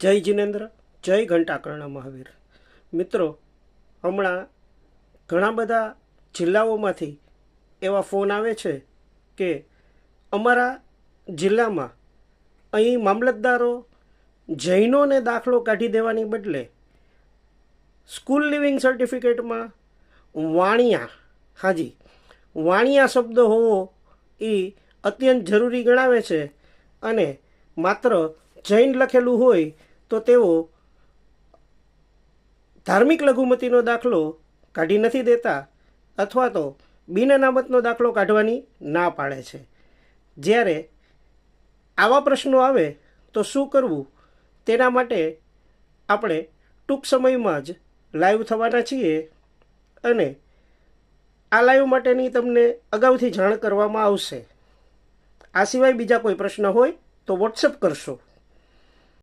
જય જિનેન્દ્ર, જય ઘંટાકર્ણ મહાવીર. મિત્રો, હમણાં ઘણા બધા જિલ્લાઓમાંથી એવા ફોન આવે છે કે અમારા જિલ્લામાં અહીં મામલતદારો જૈનોને દાખલો કાઢી દેવાની બદલે સ્કૂલ લિવિંગ સર્ટિફિકેટમાં વાણિયા, હાજી વાણિયા શબ્દ હોવો એ અત્યંત જરૂરી ગણાવે છે અને માત્ર જૈન લખેલું હોય તો તેઓ ધાર્મિક લઘુમતીનો દાખલો કાઢી નથી દેતા અથવા તો બિન અનામતનો દાખલો કાઢવાની ના પાડે છે. જ્યારે આવા પ્રશ્નો આવે તો શું કરવું તેના માટે આપણે ટૂંક સમયમાં જ લાઈવ થવાના છીએ અને આ લાઈવ માટેની તમને અગાઉથી જાણ કરવામાં આવશે. આ સિવાય બીજા કોઈ પ્રશ્ન હોય તો વોટ્સઅપ કરશો.